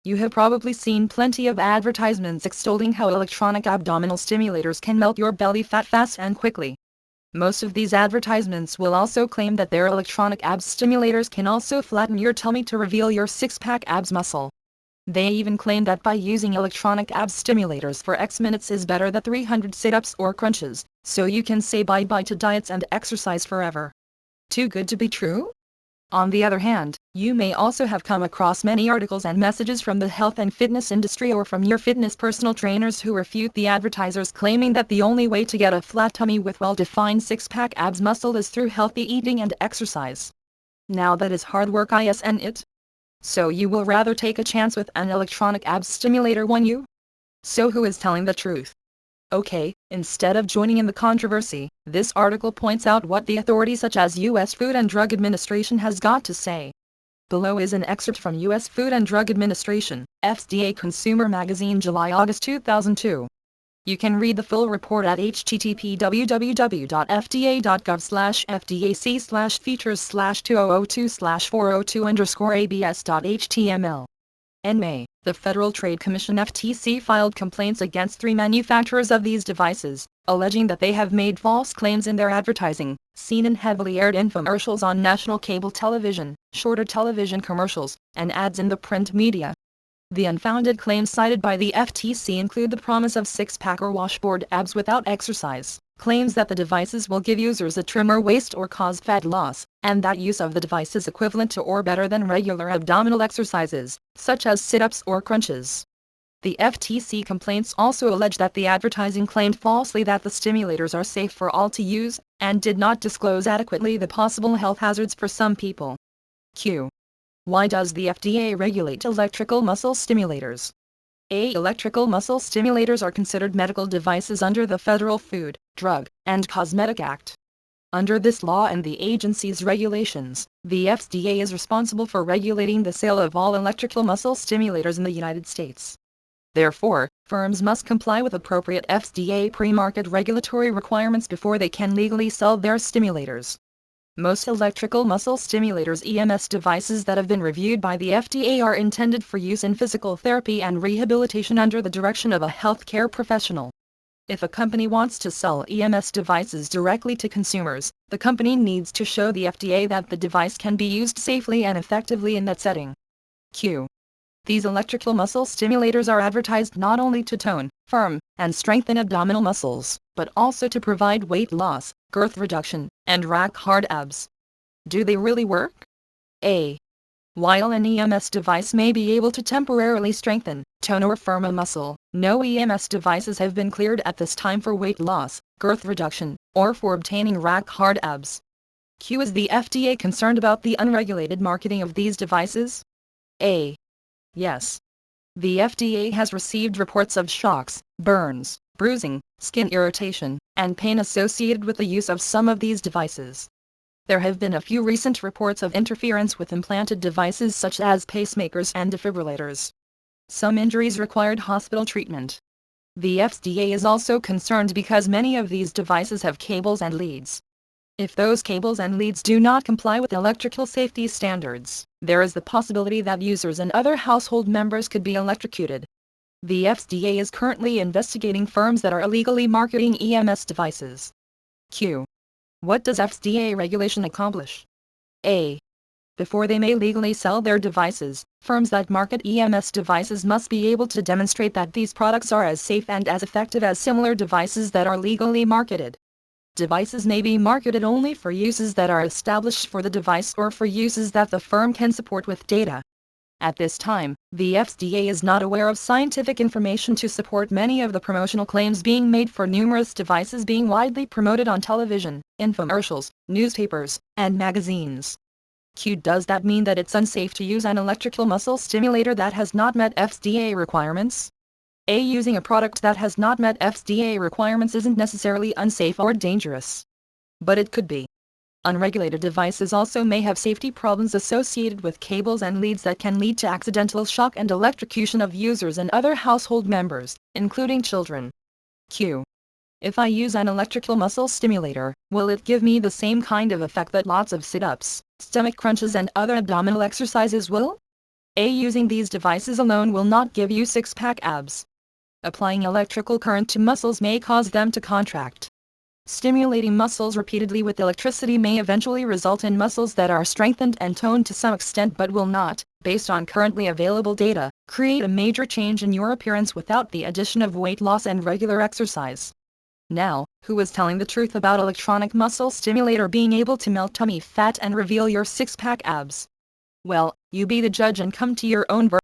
You have probably seen plenty of advertisements extolling how electronic abdominal stimulators can melt your belly fat fast and quickly. Most of these advertisements will also claim that their electronic abs stimulators can also flatten your tummy to reveal your six-pack abs muscle. They even claim that by using electronic abs stimulators for X minutes is better than 300 sit-ups or crunches, so you can say bye-bye to diets and exercise forever. Too good to be true? On the other hand, you may also have come across many articles and messages from the health and fitness industry or from your fitness personal trainers who refute the advertisers claiming that the only way to get a flat tummy with well-defined six-pack abs muscle is through healthy eating and exercise. Now that is hard work, isn't it? So you will rather take a chance with an electronic abs stimulator, won't you? So who is telling the truth? Okay, instead of joining in the controversy, this article points out what the authorities such as U.S. Food and Drug Administration has got to say. Below is an excerpt from U.S. Food and Drug Administration, FDA Consumer Magazine, July-August 2002. You can read the full report at http://fda.gov/fda/features/2002/402_abs.html. In May, the Federal Trade Commission (FTC) filed complaints against 3 manufacturers of these devices, alleging that they have made false claims in their advertising, seen in heavily aired infomercials on national cable television, shorter television commercials, and ads in the print media. The unfounded claims cited by the FTC include the promise of six-pack or washboard abs without exercise, claims that the devices will give users a trimmer waist or cause fat loss, and that use of the device is equivalent to or better than regular abdominal exercises, such as sit-ups or crunches. The FTC complaints also allege that the advertising claimed falsely that the stimulators are safe for all to use, and did not disclose adequately the possible health hazards for some people. Q. Why does the FDA regulate electrical muscle stimulators? Electrical muscle stimulators are considered medical devices under the Federal Food, Drug, and Cosmetic Act. Under this law and the agency's regulations, the FDA is responsible for regulating the sale of all electrical muscle stimulators in the United States. Therefore, firms must comply with appropriate FDA pre-market regulatory requirements before they can legally sell their stimulators. Most electrical muscle stimulators (EMS) devices that have been reviewed by the FDA are intended for use in physical therapy and rehabilitation under the direction of a healthcare professional. If a company wants to sell EMS devices directly to consumers, the company needs to show the FDA that the device can be used safely and effectively in that setting. Q. These electrical muscle stimulators are advertised not only to tone, firm, and strengthen abdominal muscles, but also to provide weight loss, girth reduction, and rack hard abs. Do they really work? A. While an EMS device may be able to temporarily strengthen, tone or firm a muscle, no EMS devices have been cleared at this time for weight loss, girth reduction, or for obtaining rack hard abs. Q. Is the FDA concerned about the unregulated marketing of these devices? A. Yes. The FDA has received reports of shocks, burns, bruising, skin irritation, and pain associated with the use of some of these devices. There have been a few recent reports of interference with implanted devices such as pacemakers and defibrillators. Some injuries required hospital treatment. The FDA is also concerned because many of these devices have cables and leads. If those cables and leads do not comply with electrical safety standards, there is the possibility that users and other household members could be electrocuted. The FDA is currently investigating firms that are illegally marketing EMS devices. Q. What does FDA regulation accomplish? A. Before they may legally sell their devices, firms that market EMS devices must be able to demonstrate that these products are as safe and as effective as similar devices that are legally marketed. Devices may be marketed only for uses that are established for the device or for uses that the firm can support with data. At this time, the FDA is not aware of scientific information to support many of the promotional claims being made for numerous devices being widely promoted on television, infomercials, newspapers, and magazines. Q. Does that mean that it's unsafe to use an electrical muscle stimulator that has not met FDA requirements? A. Using a product that has not met FDA requirements isn't necessarily unsafe or dangerous. But it could be. Unregulated devices also may have safety problems associated with cables and leads that can lead to accidental shock and electrocution of users and other household members, including children. Q. If I use an electrical muscle stimulator, will it give me the same kind of effect that lots of sit-ups, stomach crunches and other abdominal exercises will? Using these devices alone will not give you six-pack abs. Applying electrical current to muscles may cause them to contract. Stimulating muscles repeatedly with electricity may eventually result in muscles that are strengthened and toned to some extent but will not, based on currently available data, create a major change in your appearance without the addition of weight loss and regular exercise. Now, who is telling the truth about electronic muscle stimulator being able to melt tummy fat and reveal your six-pack abs? Well, you be the judge and come to your own verdict.